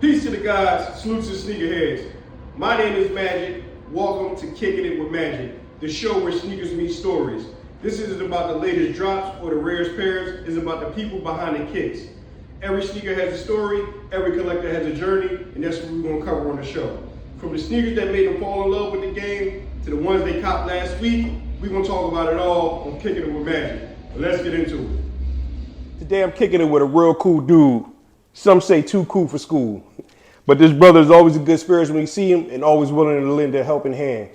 Peace to the gods, salute to the sneakerheads. My name is Magik. Welcome to Kickin' It with Magik, the show where sneakers meet stories. This isn't about the latest drops or the rarest pairs, it's about the people behind the kicks. Every sneaker has a story, every collector has a journey, and that's what we're gonna cover on the show. From the sneakers that made them fall in love with the game, to the ones they copped last week, we're gonna talk about it all on Kickin' It with Magik. But let's get into it. Today I'm kicking it with a real cool dude. Some say too cool for school. But this brother is always in good spirits when you see him and always willing to lend a helping hand.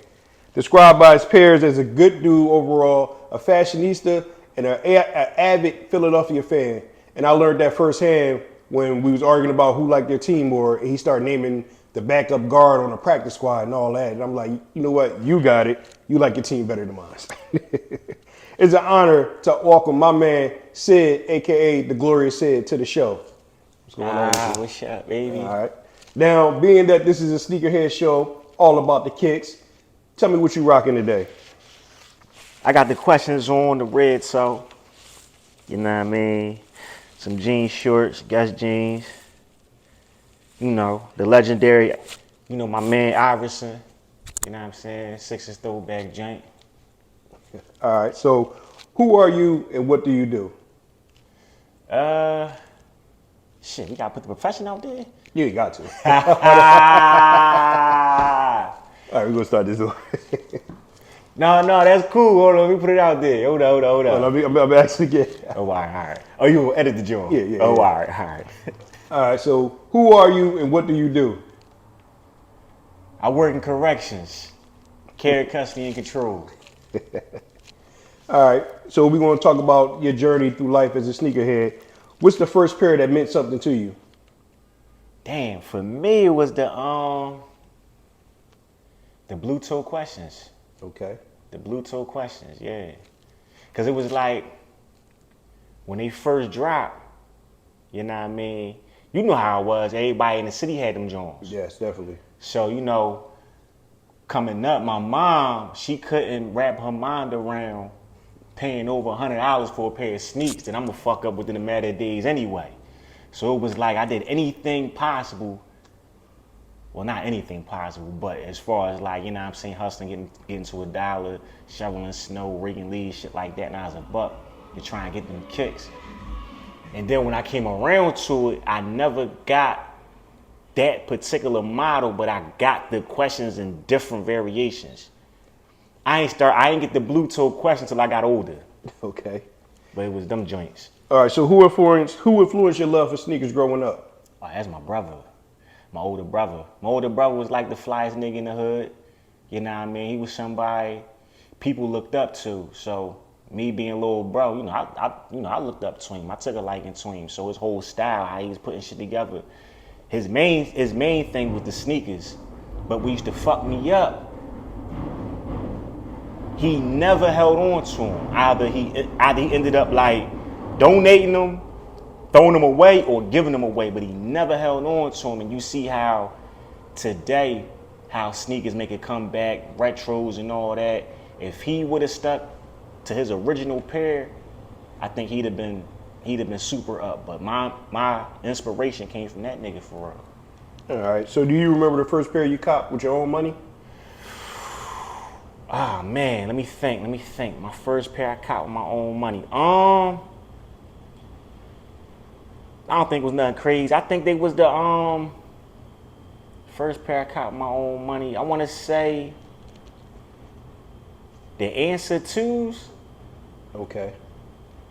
Described by his peers as a good dude overall, a fashionista, and an avid Philadelphia fan. And I learned that firsthand when we was arguing about who liked their team more, and he started naming the backup guard on the practice squad and all that. And I'm like, you know what? You got it. You like your team better than mine. It's an honor to welcome my man, Sid, a.k.a. the Glorious Sid, to the show. What's going on? What's up, baby? All right. Now, being that this is a sneakerhead show, all about the kicks, tell me what you rocking today. I got the questions on the red, so, you know what I mean? Some jean shorts, Guess jeans. You know, the legendary, my man Iverson. You know what I'm saying? Sixers throwback joint. All right, so who are you and what do you do? Shit, we gotta put the profession out there? Yeah, you got to. All right, we're gonna start this over. No, that's cool. Hold on, let me put it out there. Hold on. I'm actually getting. Oh, all right. Oh, you will edit the joint? Yeah. Oh, yeah. All right. All right, so who are you and what do you do? I work in corrections. Care, custody, and control. All right, so we're going to talk about your journey through life as a sneakerhead. What's the first pair that meant something to you? Damn, for me it was the blue toe questions. Okay. The blue toe questions, yeah. Cause it was like when they first dropped, you know what I mean? You know how it was. Everybody in the city had them Jones. Yes, definitely. So, coming up, my mom, she couldn't wrap her mind around paying over $100 for a pair of sneaks that I'm gonna fuck up within a matter of days anyway. So it was like I did anything possible. Well, not anything possible, but as far as like, you know what I'm saying, hustling, getting to $1, shoveling snow, rigging leaves, shit like that, and I was $1 to try and get them kicks. And then when I came around to it, I never got that particular model, but I got the questions in different variations. I ain't get the blue toe question till I got older. Okay. But it was them joints. All right, so who influenced your love for sneakers growing up? Oh, that's my brother. My older brother. My older brother was like the flyest nigga in the hood. You know what I mean? He was somebody people looked up to. So me being a little bro, I looked up to him. I took a liking to him. So his whole style, how he was putting shit together. His main thing was the sneakers. But we used to fuck me up. He never held on to them. Either he ended up like donating them, throwing them away, or giving them away. But he never held on to them. And you see how today, how sneakers make a comeback, retros and all that. If he would have stuck to his original pair, I think he'd have been super up. But my inspiration came from that nigga for real. All right, so do you remember the first pair you copped with your own money? Ah, man, let me think. My first pair I copped with my own money. I don't think it was nothing crazy. I think they was the first pair I copped with my own money. I want to say the Answer 2s. Okay.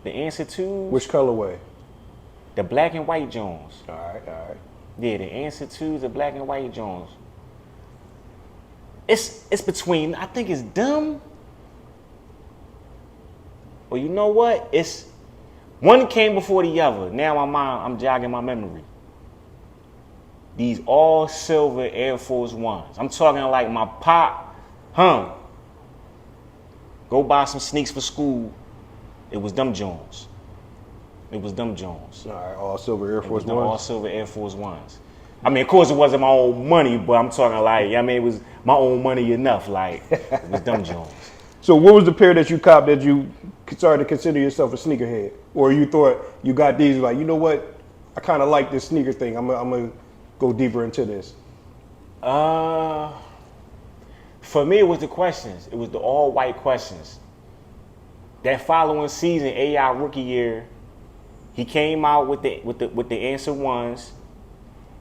The Answer 2s. Which colorway? The black and white Jones. All right. Yeah, the Answer 2s, the black and white Jones. It's between, I think it's them. Well, you know what? It's one came before the other. Now I'm jogging my memory. These all silver Air Force Ones. I'm talking like my pop, go buy some sneaks for school. It was them Jones. All right, all silver Air Force Ones. All silver Air Force Ones. I mean, of course, it wasn't my own money, but I'm talking like, it was my own money enough. Like, it was them Jones. So what was the pair that you copped that you started to consider yourself a sneakerhead? Or you thought you got these like, you know what? I kind of like this sneaker thing. I'm gonna go deeper into this? For me, it was the questions. It was the all white questions. That following season, AI rookie year, he came out with the answer ones,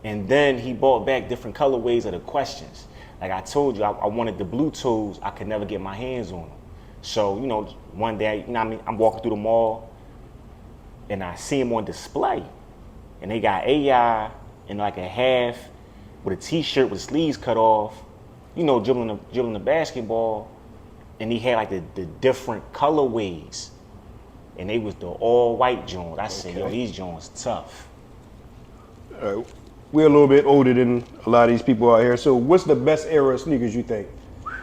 and then he brought back different colorways of the questions. Like I told you, I wanted the blue toes. I could never get my hands on them. So, you know, one day, you know what I mean, I'm walking through the mall, and I see them on display. And they got AI in like a half with a t-shirt with sleeves cut off, you know, dribbling the basketball. And he had like the different colorways. And they was the all white joints. I said, yo, these joints tough. All right. We're a little bit older than a lot of these people out here. So what's the best era of sneakers you think?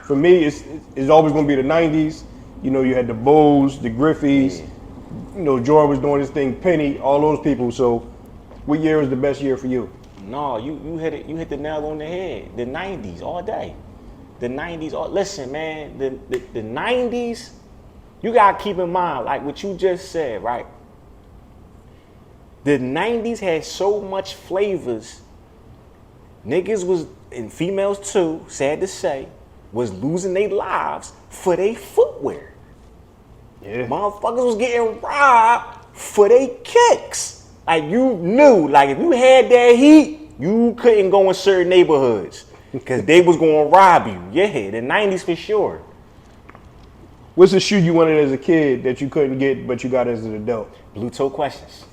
For me, it's always going to be the 90s. You know, you had the Bulls, the Griffeys. Yeah. You know, Jordan was doing his thing, Penny, all those people. So what year was the best year for you? No, you hit it. You hit the nail on the head. The 90s all day. The 90s. Listen, man. The 90s. You gotta keep in mind, like what you just said, right? The 90s had so much flavors. Niggas was, and females too, sad to say, was losing their lives for their footwear. Yeah. Motherfuckers was getting robbed for their kicks. Like you knew, like if you had that heat, you couldn't go in certain neighborhoods because they was gonna rob you. Yeah, the 90s for sure. What's the shoe you wanted as a kid that you couldn't get but you got as an adult? Blue toe questions.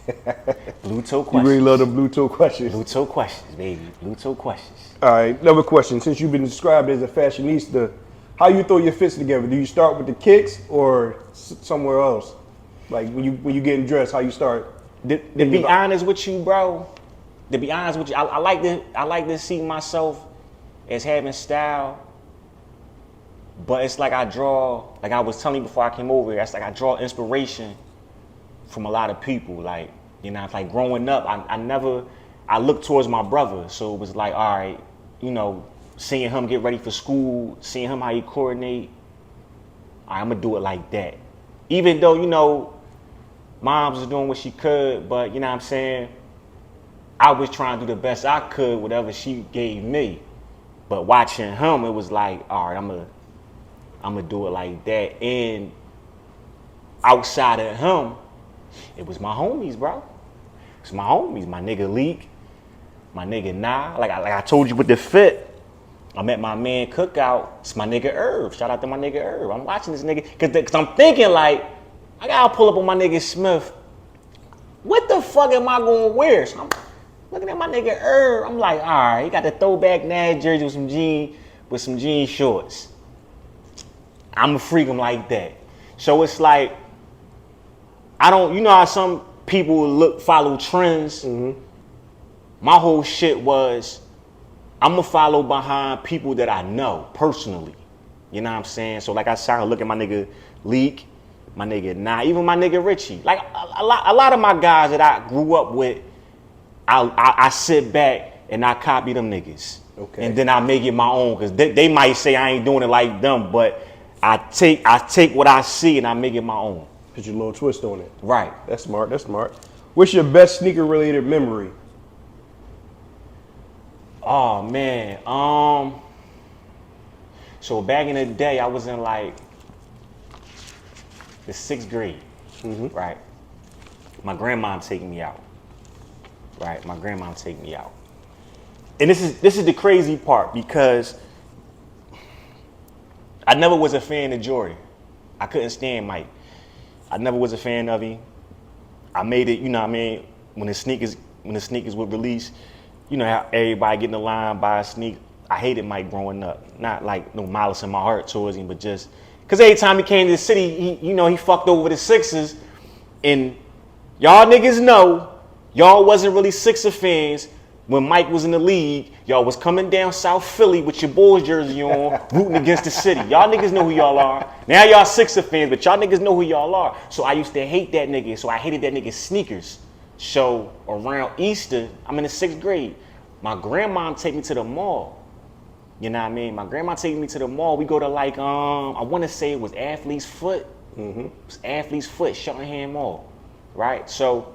Blue toe You questions. really love the blue toe questions. Blue toe questions, baby. Blue toe questions. All right, another question. Since you've been described as a fashionista, how you throw your fits together? Do you start with the kicks or somewhere else? Like when you getting dressed, how you start? To be honest with you, bro. To be honest with you, I like to see myself as having style. But it's like I draw, like I was telling you before I came over here, it's like I draw inspiration from a lot of people. Like, you know, it's like growing up, I looked towards my brother. So it was like, all right, you know, seeing him get ready for school, seeing him how he coordinate, all right, I'm gonna do it like that. Even though, you know, Moms was doing what she could, but you know what I'm saying? I was trying to do the best I could, whatever she gave me. But watching him, it was like, all right, I'm gonna do it like that. And outside of him, it was my homies, bro. It's my homies, my nigga Leak, my nigga Nah. Like I told you with the fit, I'm at my man cookout. It's my nigga Irv. Shout out to my nigga Irv. I'm watching this nigga because I'm thinking like, I gotta pull up on my nigga Smith. What the fuck am I gonna wear? So I'm looking at my nigga Irv. I'm like, all right, he got the throwback Nas jersey with some jean shorts. I'ma freak him like that. So it's like, I don't, you know how some people follow trends? Mm-hmm. My whole shit was, I'ma follow behind people that I know personally. You know what I'm saying? So like I said, I look at my nigga Leak, my nigga Nah, even my nigga Richie. Like a lot of my guys that I grew up with, I sit back and I copy them niggas. Okay. And then I make it my own, because they might say I ain't doing it like them, but I take what I see and I make it my own. Put your little twist on it. Right. That's smart. That's smart. What's your best sneaker related memory? Oh man. So back in the day, I was in like the 6th grade. Mm-hmm. Right. My grandma taking me out. Right. My grandma taking me out. And this is the crazy part, because I never was a fan of Jordan. I couldn't stand Mike. I never was a fan of him. I made it, you know what I mean, when the sneakers would release, you know how everybody get in the line, buy a sneaker. I hated Mike growing up. Not like no malice in my heart towards him, but just because every time he came to the city, he fucked over the Sixers. And y'all niggas know, y'all wasn't really Sixer fans. When Mike was in the league, y'all was coming down South Philly with your Bulls jersey on, rooting against the city. Y'all niggas know who y'all are. Now y'all Sixer fans, but y'all niggas know who y'all are. So I used to hate that nigga, so I hated that nigga's sneakers. So around Easter, I'm in the 6th grade. My grandma take me to the mall. You know what I mean? My grandma taking me to the mall. We go to like, I want to say it was Athlete's Foot. Mm-hmm. It was Athlete's Foot, Shottingham Mall. Right? So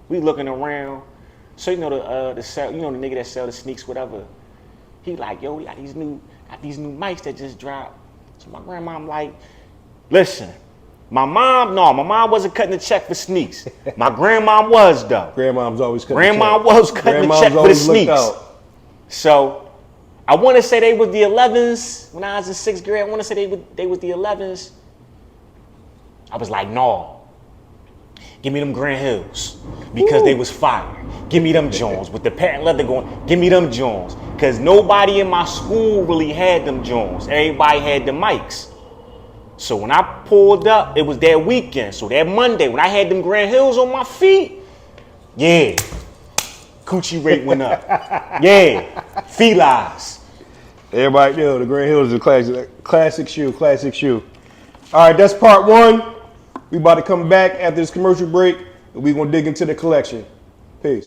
we looking around. So you know the sell, you know the nigga that sell the sneaks, whatever. He like, yo, we got these new mics that just dropped. So my grandmom like, listen, my mom wasn't cutting the check for sneaks. My grandma was though. Grandmom's always cutting Grandma the check. was cutting the check for the sneaks. So I want to say they was the 11s when I was in 6th grade. I want to say they was the 11s. I was like, no. Give me them Grand Hills because they was fire. Give me them Jones with the patent leather going. Give me them Jones because nobody in my school really had them Jones. Everybody had the mics. So when I pulled up, it was that weekend. So that Monday when I had them Grand Hills on my feet, yeah, coochie rate went up. Yeah, felines. Everybody know the Grand Hills is a classic shoe. All right, that's part one. We about to come back after this commercial break, and we gonna dig into the collection.